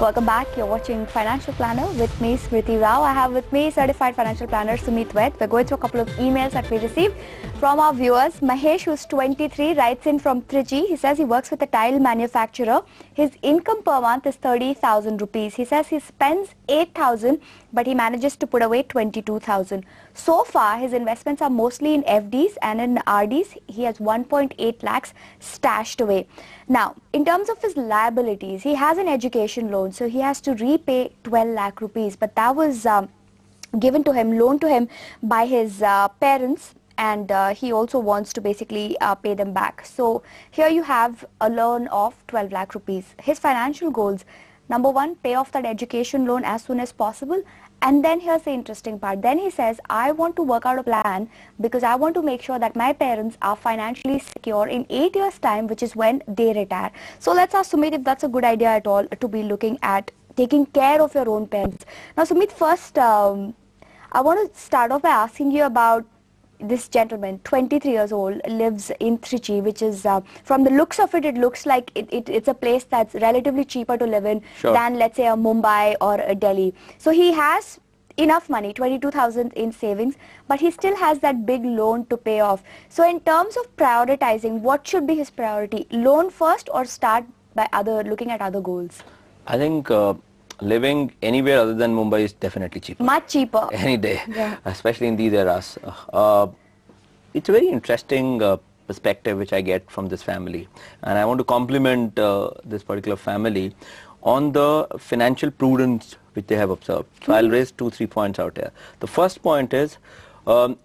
welcome back. You're watching Financial Planner with me, Smriti Rao. I have with me Certified Financial Planner Sumit Wet. We're going through a couple of emails that we received from our viewers. Mahesh, who's 23, writes in from Trichy. He says he works with a tile manufacturer. His income per month is 30,000 rupees. He says he spends 8,000, but he manages to put away 22,000. So far, his investments are mostly in FDs and in RDs. He has 1.8 lakhs stashed away. Now, in terms of his liabilities, he has an education loan, so he has to repay 12 lakh rupees. But that was given to him, loaned to him by his parents, and he also wants to basically pay them back. So here you have a loan of 12 lakh rupees. His financial goals: number one, pay off that education loan as soon as possible. And then here's the interesting part. Then he says, I want to work out a plan because I want to make sure that my parents are financially secure in 8 years' time, which is when they retire. So let's ask Sumit if that's a good idea at all to be looking at taking care of your own parents. Now, Sumit, first, I want to start off by asking you about this gentleman, 23 years old, lives in Trichy, which is, from the looks of it, it looks like it's a place that's relatively cheaper to live in than, let's say, a Mumbai or a Delhi. So he has enough money, 22,000 in savings, but he still has that big loan to pay off. So in terms of prioritizing, what should be his priority? Loan first or start by looking at other goals? I think living anywhere other than Mumbai is definitely cheaper. Much cheaper. Any day, yeah. Especially in these eras. It's a very interesting perspective which I get from this family. And I want to compliment this particular family on the financial prudence which they have observed. So I'll raise 2-3 points out here. The first point is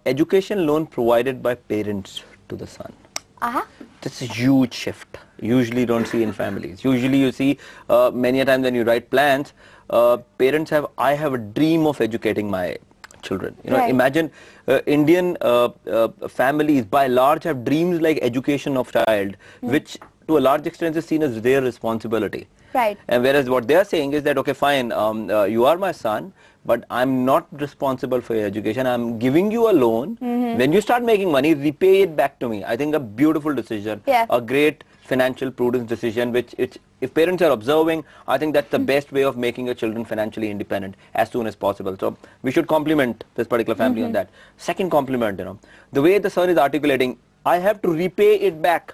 education loan provided by parents to the son. That's a huge shift. Usually don't see in families. Usually you see many a time when you write plans, parents have, I have a dream of educating my children. You know, imagine Indian families by large have dreams like education of child, which to a large extent is seen as their responsibility. Right. And whereas what they are saying is that, okay, fine, you are my son, but I'm not responsible for your education. I'm giving you a loan. When you start making money, repay it back to me. I think a beautiful decision, a great financial prudence decision, which if parents are observing, I think that's the best way of making your children financially independent as soon as possible. So we should compliment this particular family on that. Second compliment, you know, the way the son is articulating, I have to repay it back.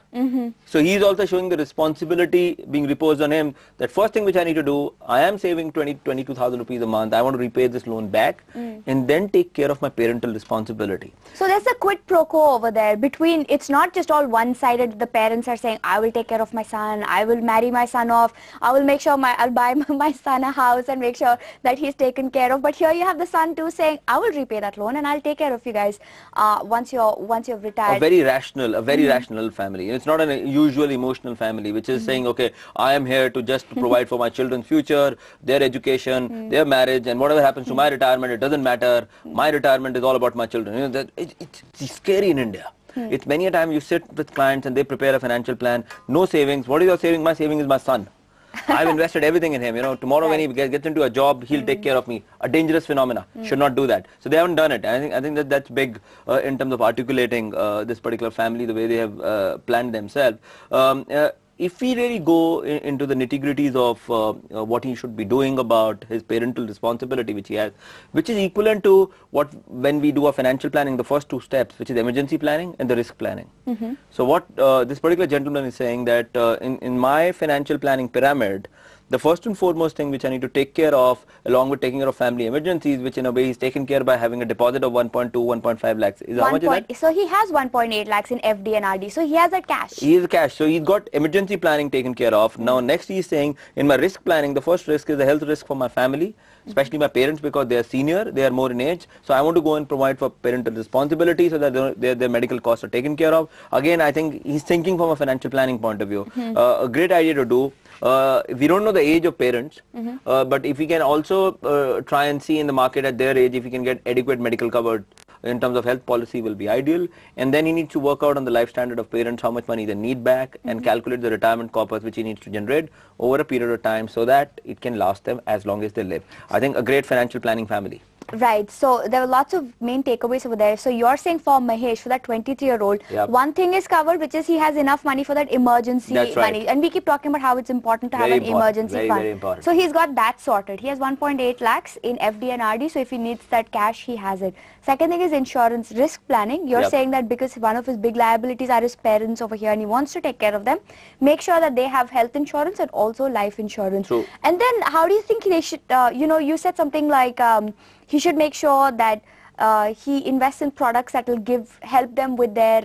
So he is also showing the responsibility being reposed on him. That first thing which I need to do, I am saving 22,000 rupees a month. I want to repay this loan back and then take care of my parental responsibility. So there's a quid pro quo over there between, it's not just all one-sided. The parents are saying, I will take care of my son, I will marry my son off, I will make sure I'll buy my son a house and make sure that he's taken care of. But here you have the son too saying, I will repay that loan and I'll take care of you guys once you've retired. A very rational family. It's not an usual emotional family which is saying, okay, I am here to just provide for my children's future, their education, their marriage, and whatever happens to my retirement, it doesn't matter. My retirement is all about my children. You know, that it's scary in India. It's many a time you sit with clients and they prepare a financial plan, no savings. What is your saving? My saving is my son. I've invested everything in him. You know, tomorrow when he gets into a job, he'll take care of me. A dangerous phenomena. Should not do that. So they haven't done it. I think that's big in terms of articulating this particular family, the way they have planned themselves. If we really go into the nitty-gritties of what he should be doing about his parental responsibility, which he has, which is equivalent to what when we do a financial planning, the first two steps, which is emergency planning and the risk planning. So what this particular gentleman is saying that in my financial planning pyramid, the first and foremost thing which I need to take care of, along with taking care of family emergencies, which in a way is taken care by having a deposit of 1.2, 1.5 lakhs. How much is that? So he has 1.8 lakhs in FD and RD. So he has that cash. He has cash. So he's got emergency planning taken care of. Now next he's saying, in my risk planning, the first risk is the health risk for my family, especially my parents, because they are senior, they are more in age. So I want to go and provide for parental responsibility so that their medical costs are taken care of. Again, I think he's thinking from a financial planning point of view. A great idea to do. We don't know the age of parents, but if we can also try and see in the market at their age, if we can get adequate medical coverage in terms of health policy will be ideal. And then he needs to work out on the life standard of parents, how much money they need back, and calculate the retirement corpus which he needs to generate over a period of time so that it can last them as long as they live. I think a great financial planning family. Right. So there were lots of main takeaways over there. So you're saying for Mahesh, for that 23-year-old, Yep. one thing is covered, which is he has enough money for that emergency That's right. money. And we keep talking about how it's important to have Very an important. emergency Very, fund. very important. So he's got that sorted. He has 1.8 lakhs in FD and RD. So if he needs that cash, he has it. Second thing is insurance risk planning. You're Yep. saying that because one of his big liabilities are his parents over here and he wants to take care of them, make sure that they have health insurance and also life insurance. True. And then how do you think they should, you said something like he should make sure that he invests in products that will help them with their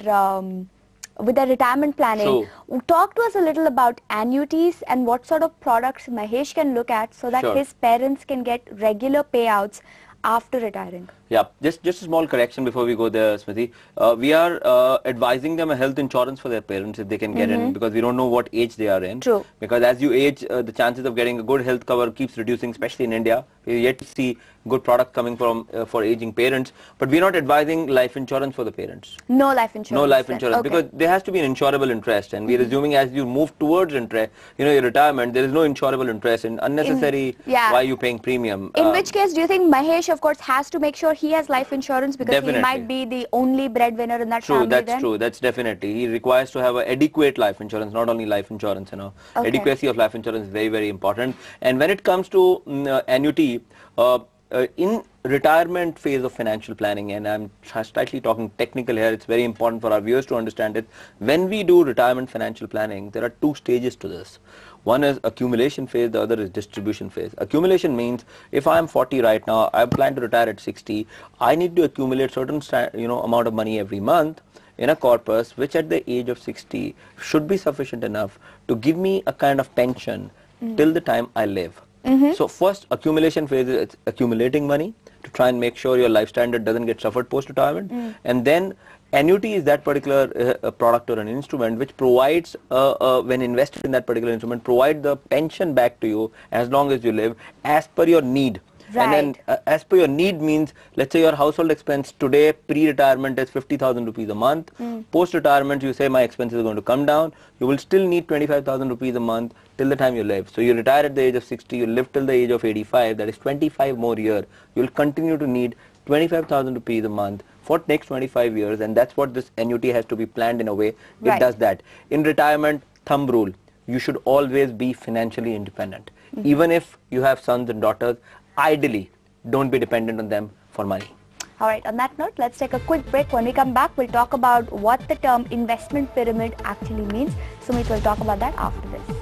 retirement planning. True. Talk to us a little about annuities and what sort of products Mahesh can look at so that Sure. his parents can get regular payouts after retiring. Yeah, just a small correction before we go there, Smriti. We are advising them a health insurance for their parents if they can get in, because we don't know what age they are in. True. Because as you age, the chances of getting a good health cover keeps reducing, especially in India. We yet to see good product coming from for aging parents, but we're not advising life insurance for the parents. No life insurance. No life then. insurance, Okay. because there has to be an insurable interest, and we're assuming as you move towards your retirement, there is no insurable interest and unnecessary. yeah. Why are you paying premium? In which case, do you think Mahesh, of course, has to make sure he has life insurance because Definitely. he might be the only breadwinner in that True, family that's then? true. That's definitely. He requires to have an adequate life insurance, not only life insurance. Okay. Adequacy of life insurance is very, very important. And when it comes to annuity, in retirement phase of financial planning, and I'm slightly talking technical here, it's very important for our viewers to understand it. When we do retirement financial planning, there are two stages to this. One is accumulation phase, the other is distribution phase. Accumulation means if I'm 40 right now, I plan to retire at 60, I need to accumulate certain amount of money every month in a corpus, which at the age of 60 should be sufficient enough to give me a kind of pension till the time I live. So first accumulation phase is it's accumulating money to try and make sure your life standard doesn't get suffered post-retirement. And then annuity is that particular product or an instrument which provides, when invested in that particular instrument, provide the pension back to you as long as you live as per your need. Right. And then as per your need means, let's say your household expense today pre-retirement is 50,000 rupees a month. Post-retirement you say my expenses are going to come down. You will still need 25,000 rupees a month till the time you live. So you retire at the age of 60, you live till the age of 85, that is 25 more years. You will continue to need 25,000 rupees a month for next 25 years, and that's what this annuity has to be planned in a way. It Right. does that. In retirement, thumb rule, you should always be financially independent. Even if you have sons and daughters, ideally, don't be dependent on them for money. All right, on that note, let's take a quick break. When we come back, we'll talk about what the term investment pyramid actually means. Sumit will talk about that after this.